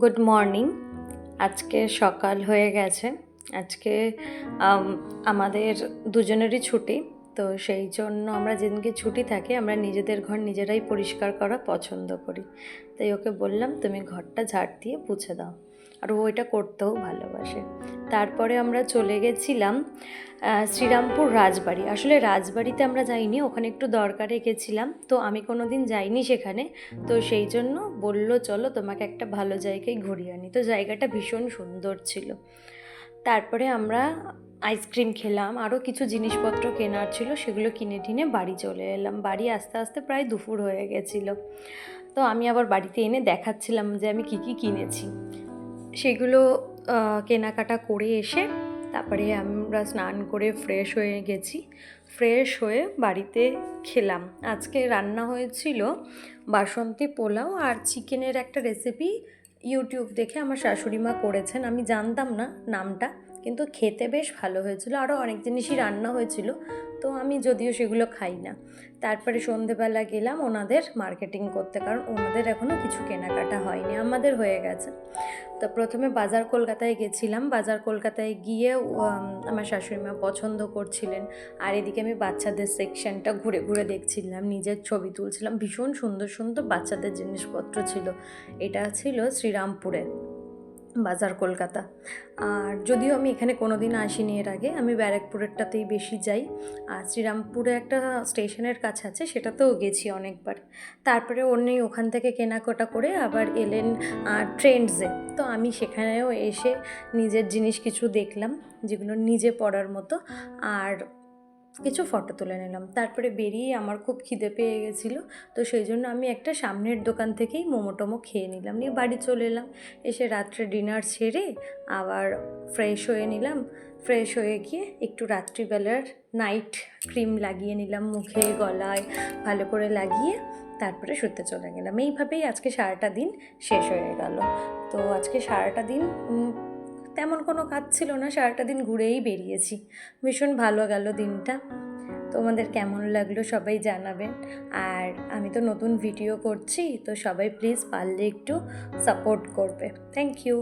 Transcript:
Good morning. আজকে সকাল হয়ে গেছে। আজকে আমাদের দুজনেরই ছুটি, তো সেই জন্য আমরা যেদিনকে ছুটি থাকে আমরা নিজেদের ঘর নিজেরাই পরিষ্কার করা পছন্দ করি। তাই ওকে বললাম তুমি ঘরটা ঝাড় দিয়ে মুছে দাও, আর ও এটা করতেও ভালোবাসে। তারপরে আমরা চলে গেছিলাম শ্রীরামপুর রাজবাড়ি। আসলে রাজবাড়িতে আমরা যাইনি, ওখানে একটু দরকারে গেছিলাম, তো আমি কোনো দিন যাইনি সেখানে। তো সেই জন্য বললো চলো তোমাকে একটা ভালো জায়গায় ঘুরিয়ে আনি। তো জায়গাটা ভীষণ সুন্দর ছিল। তারপরে আমরা আইসক্রিম খেলাম, আরও কিছু জিনিসপত্র কেনার ছিল, সেগুলো কিনে টিনে বাড়ি চলে এলাম। বাড়ি আস্তে আস্তে প্রায় দুপুর হয়ে গেছিলো। তো আমি আবার বাড়িতে এনে দেখাচ্ছিলাম যে আমি কী কী কিনেছি। সেগুলো কেনাকাটা করে এসে তারপরে আমরা স্নান করে ফ্রেশ হয়ে গেছি। ফ্রেশ হয়ে বাড়িতে খেলাম। আজকে রান্না হয়েছিল বাসন্তী পোলাও আর চিকেনের একটা রেসিপি ইউটিউব দেখে আমার শাশুড়ি মা করেছেন। আমি জানতাম না নামটা, কিন্তু খেতে বেশ ভালো হয়েছিল। আরও অনেক জিনিসই রান্না হয়েছিল, তো আমি যদিও সেগুলো খাই না। তারপরে সন্ধেবেলা গেলাম ওনাদের মার্কেটিং করতে, কারণ ওনাদের এখনও কিছু কেনাকাটা হয়নি, আমাদের হয়ে গেছে। তো প্রথমে বাজার কলকাতায় গেছিলাম। বাজার কলকাতায় গিয়ে আমার শাশুড়ি মা পছন্দ করছিলেন, আর এদিকে আমি বাচ্চাদের সেকশনটা ঘুরে ঘুরে দেখছিলাম, নিজের ছবি তুলছিলাম। ভীষণ সুন্দর সুন্দর বাচ্চাদের জিনিসপত্র ছিল। এটা ছিল শ্রীরামপুরে বাজার কলকাতা। আর যদিও আমি এখানে কোনো দিন আসিনি এর আগে, আমি ব্যারাকপুরেরটাতেই বেশি যাই। আর শ্রীরামপুরে একটা স্টেশনের কাছে আছে, সেটাতেও গেছি অনেকবার। তারপরে উনি ওখান থেকে কেনাকাটা করে আবার এলেন ট্রেন্ডসে। তো আমি সেখানেও এসে নিজের জিনিস কিছু দেখলাম, যেগুলো নিজে পরার মতো, আর কিছু ফটো তুলে নিলাম। তারপরে বেরিয়ে আমার খুব খিদে পেয়ে গেছিলো, তো সেই জন্য আমি একটা সামনের দোকান থেকেই মোমো টোমো খেয়ে নিলাম, নিয়ে বাড়ি চলে এলাম। এসে রাত্রে ডিনার সেরে আবার ফ্রেশ হয়ে নিলাম। ফ্রেশ হয়ে গিয়ে একটু রাত্রিবেলার নাইট ক্রিম লাগিয়ে নিলাম মুখে, গলায় ভালো করে লাগিয়ে তারপরে শুতে চলে গেলাম। এইভাবেই আজকে সারাটা দিন শেষ হয়ে গেল। তো আজকে সারাটা দিন তেমন কোনো কাজ ছিল না, সারাটা দিন ঘুরেই বেরিয়েছি। ভীষণ ভালো গেল দিনটা। তোমাদের কেমন লাগলো সবাই জানাবেন। আর আমি তো নতুন ভিডিও করছি, তো সবাই প্লিজ পারলে একটু সাপোর্ট করবে। Thank you.